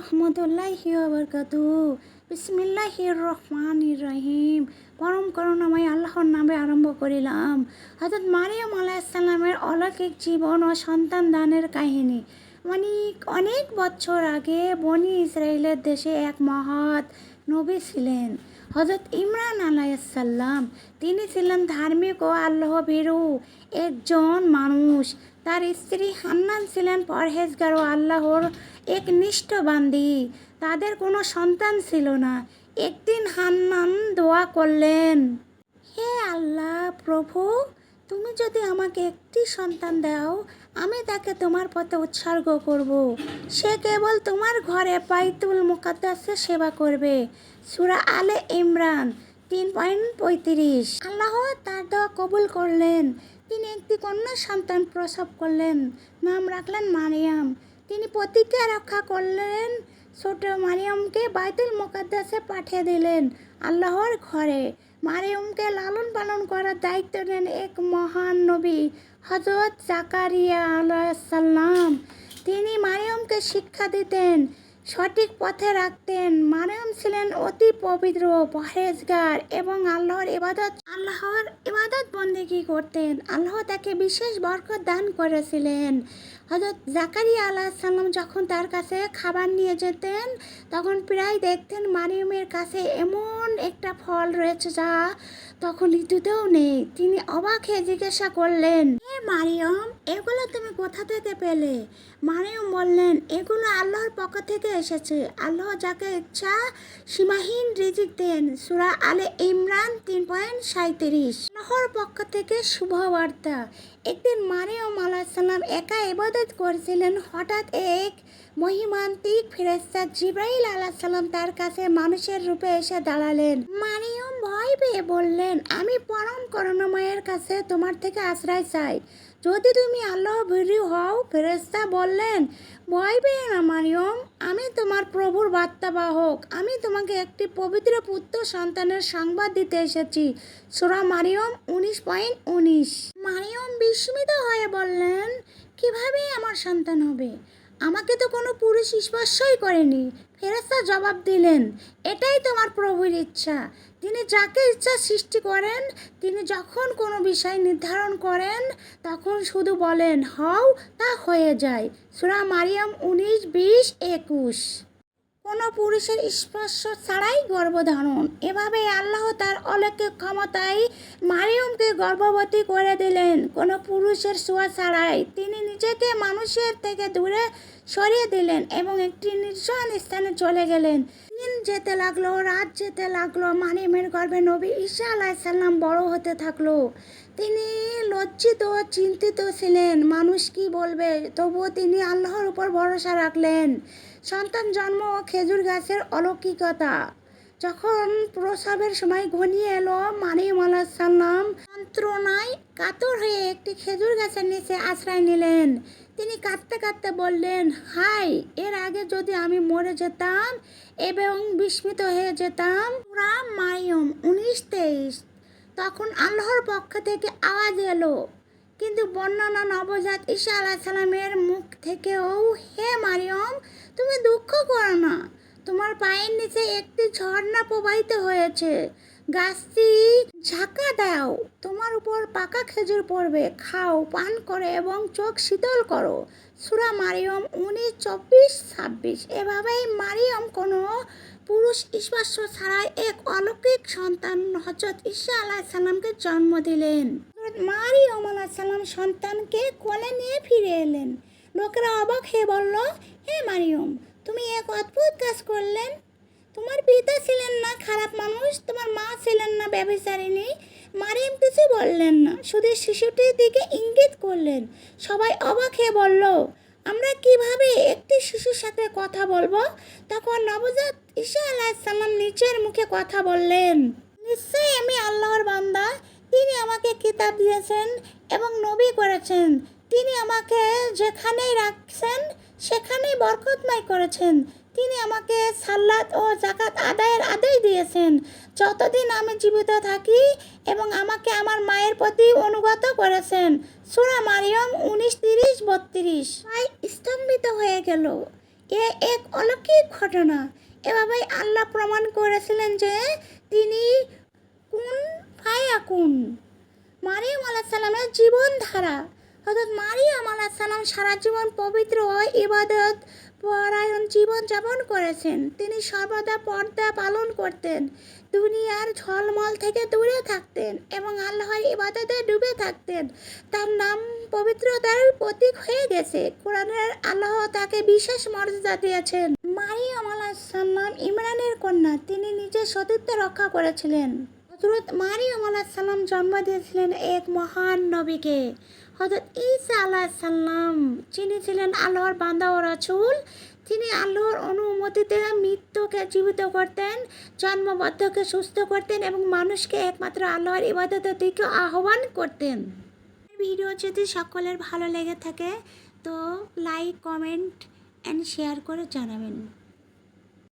রহমতুল্লাহি ওয়া বারাকাতুহু। বিসমিল্লাহির রহমানির রহিম। পরম করুণাময় আল্লাহর নামে আরম্ভ করিলাম। হযরত মারিয়াম আলাইহিস সালামের অলৌকিক জীবন ও সন্তান দানের কাহিনী। অনেক অনেক বছর আগে বনি ইসরায়েলের দেশে এক মহৎ নবী ছিলেন, হযরত ইমরান আলাইহিস সালাম। তিনি ছিলেন ধার্মিক ও আল্লাহভীরু একজন মানুষ। তার স্ত্রী হান্নান ছিলেন পরহেজগার ও আল্লাহর একনিষ্ঠ বান্দী। তাদের কোনো সন্তান ছিল না। একদিন হান্নান দোয়া করলেন, হে আল্লাহ প্রভু, তুমি যদি আমাকে একটি সন্তান দাও, আমি তাকে তোমার পথে উৎসর্গ করব। সে কেবল তোমার ঘরে বাইতুল মুকাদ্দাসে সেবা করবে। সূরা আলে ইমরান 3:35। আল্লাহ তার দোয়া কবুল করলেন। তিনি একটি কন্যা সন্তান প্রসব করলেন। নাম রাখলেন মারিয়াম। তিনি প্রতিজ্ঞা রক্ষা করলেন, ছোট মারিয়ামকে বাইতুল মুকাদ্দাসে পাঠিয়ে দিলেন, আল্লাহর ঘরে। মারিয়ামকে লালন পালন করার দায়িত্ব নেন এক মহান নবী, হযরত জাকারিয়া আলাইহিস সালাম। তিনি মারিয়ামকে শিক্ষা দিতেন, সঠিক পথে রাখতেন। মারিয়াম ছিলেন অতি পবিত্র, পরহেজগার এবং আল্লাহর ইবাদত বন্দেগী করতেন। আল্লাহ তাকে বিশেষ বরকত দান করেছিলেন। হযরত জাকারিয়া আলাইহিস সালাম যখন তার কাছে খাবার নিয়ে যেতেন, তখন প্রায় দেখতেন মারিয়ামের কাছে এমন একটা ফল রয়েছে যা তখন ঋতুতেও নেই। তিনি অবাক হয়ে জিজ্ঞাসা করলেন, হে মারিয়াম, এগুলো তুমি কোথা থেকে পেলে? মারিয়াম বললেন, এগুলো আল্লাহর পক্ষ থেকে এসেছে। আল্লাহ যাকে ইচ্ছা সীমাহীন রিজিক দেন। সূরা আলে ইমরান 3:37। আল্লাহর পক্ষ থেকে শুভবার্তা। একদিন মারিয়াম আলাইহিস সালাম একা ইবাদত করছিলেন। হঠাৎ এক মহিমান্বিত ফেরেশতা জিবরাইল আলাইহিস সালাম তার কাছে মানুষের রূপে এসে দাঁড়ালেন। মারিয়াম ভয় পেয়ে বললেন, আমি পরম করুণাময়ের কাছে তোমার থেকে আশ্রয় চাই, যদি তুমি আল্লাহ ভীরু হও। ফেরেশতা বললেন, ভয় পেও না মারিয়াম, আমি তোমার প্রভুর বার্তাবাহক। আমি তোমাকে একটি পবিত্র পুত্র সন্তানের সংবাদ দিতে এসেছি। সূরা মারিয়াম 19:19। মারিয়াম বিস্মিত হয়ে বললেন, কিভাবে আমার সন্তান হবে? আমাকে তো কোনো পুরুষ স্পর্শই করেনি। ফেরেশতা জবাব দিলেন, এটাই তোমার প্রভুর ইচ্ছা। তিনি যাকে ইচ্ছা সৃষ্টি করেন। তিনি যখন কোনো বিষয় নির্ধারণ করেন, তখন শুধু বলেন, হও, তা হয়ে যায়। সূরা মারিয়াম 19:20-21। কোনো পুরুষের স্পর্শ ছাড়াই গর্ভধারণ। এভাবে আল্লাহ তার অলৌকিক ক্ষমতায় মারিয়ামকে গর্ভবতী করে দিলেন। কোনো পুরুষের ছোঁয়া ছাড়াই তিনি নিজেকে মানুষের থেকে দূরে সরিয়ে দিলেন এবং একটি নির্জন স্থানে চলে গেলেন। দিন যেতে লাগলো, রাত যেতে লাগলো। মারিয়ামের গর্ভে নবী ঈসা আলাইহিস সালাম বড় হতে থাকলো। তিনি লজ্জিত ও চিন্তিত ছিলেন, মানুষ কি বলবে। তবুও তিনি আল্লাহর উপর ভরসা রাখলেন। সন্তান জন্ম ও খেজুর গাছের অলৌকিকতা। যখন প্রসবের সময় ঘনিয়ে এলো, মারিয়াম আলাইহিস সালাম যন্ত্রণায় কাতর হয়ে একটি খেজুর গাছের নিচে আশ্রয় নিলেন। তিনি কাঁদতে কাঁদতে বললেন, হায়, এর আগে যদি আমি মরে যেতাম এবং বিস্মিত হয়ে যেতাম। সূরা মারিয়াম 19:23। তখন আল্লাহর পক্ষ থেকে আওয়াজ এলো, কিন্তু বর্ণনা নবজাত ঈসা আলাইহিস সালামের মুখ থেকেও, হে মারিয়াম, তুমি দুঃখ করো না। তোমার পায়ের নিচে একটি ঝর্ণা প্রবাহিত হয়েছে। গাছটি ঝাঁকা দাও, তোমার উপর পাকা খেজুর পড়বে। খাও, পান করো এবং চোখ শীতল করো। সূরা মারিয়াম 19:24-26। এভাবেই মারিয়াম কোনো পুরুষ স্পর্শ ছাড়াই এক অলৌকিক সন্তান হযরত ঈসা আলাইহিস সালামকে জন্ম দিলেন। মারিয়াম আলাইহিস সালাম সন্তানকে কোলে নিয়ে ফিরে এলেন। লোকেরা অবাক হয়ে বলল, হে মারিয়াম, তুমি এক অদ্ভুত কাজ করলেন। তোমার পিতা ছিলেন না খারাপ মানুষ, তোমার মা ছিলেন না ব্যভিচারিণী। মারিয়াম কিছু বললেন না, শুধু শিশুটির দিকে ইঙ্গিত করলেন। সবাই অবাক হয়ে বলল, আমরা কিভাবে একটি শিশুর সাথে কথা বলবো? তখন নবজাত ঈসা আলাইহিস সালাম নিচের মুখে কথা বললেন, নিশ্চয়ই আমি আল্লাহর বান্দা। তিনি আমাকে কিতাব দিয়েছেন এবং নবী করেছেন। তিনি আমাকে যেখানেই রাখছেন সেখানেই বরকতময় করেছেন। তিনি আমাকে সালাত ও যাকাত আদায়ের আদেশ দিয়েছেন যতদিন আমি জীবিত থাকি, এবং আমাকে আমার মায়ের প্রতি অনুগত করেছেন। সূরা মারিয়াম 19:30-32। তাই স্তম্ভিত হয়ে গেল। এ এক অলৌকিক ঘটনা। এভাবেই আল্লাহ প্রমাণ করেছিলেন যে তিনি কুন ফায়াকুন। মারিয়াম আলাইহিস সালামের জীবনধারা। হযরত মারিয়াম আলাইহিস সালাম সারা জীবন পবিত্র ও ইবাদত পরায়ণ জীবনযাপন করেছেন। তিনি সর্বদা পর্দা পালন করতেন, দুনিয়ার ঝলমল থেকে দূরে থাকতেন এবং আল্লাহর ইবাদতে ডুবে থাকতেন। তার নাম পবিত্রতার প্রতীক হয়ে গেছে। কোরআনের আল্লাহ তাকে বিশেষ মর্যাদা দিয়েছেন। মারিয়াম আলাইহিস সালাম ইমরানের কন্যা, তিনি নিজের সতীত্ব রক্ষা করেছিলেন। হযরত মারিয়াম আলাইহিস সালাম জন্ম দিয়েছিলেন এক মহান নবীকে, হযরত ঈসা আলাইহিস সালাম, যিনি ছিলেন আল্লাহর বান্দা ও রাসূল। তিনি আল্লাহর অনুমতিতে মৃত্যুকে জীবিত করতেন, জন্মবদ্ধকে সুস্থ করতেন এবং মানুষকে একমাত্র আল্লাহর ইবাদতের দিকে আহ্বান করতেন। ভিডিও যদি সকলের ভালো লেগে থাকে তো লাইক, কমেন্ট অ্যান্ড শেয়ার করে জানাবেন।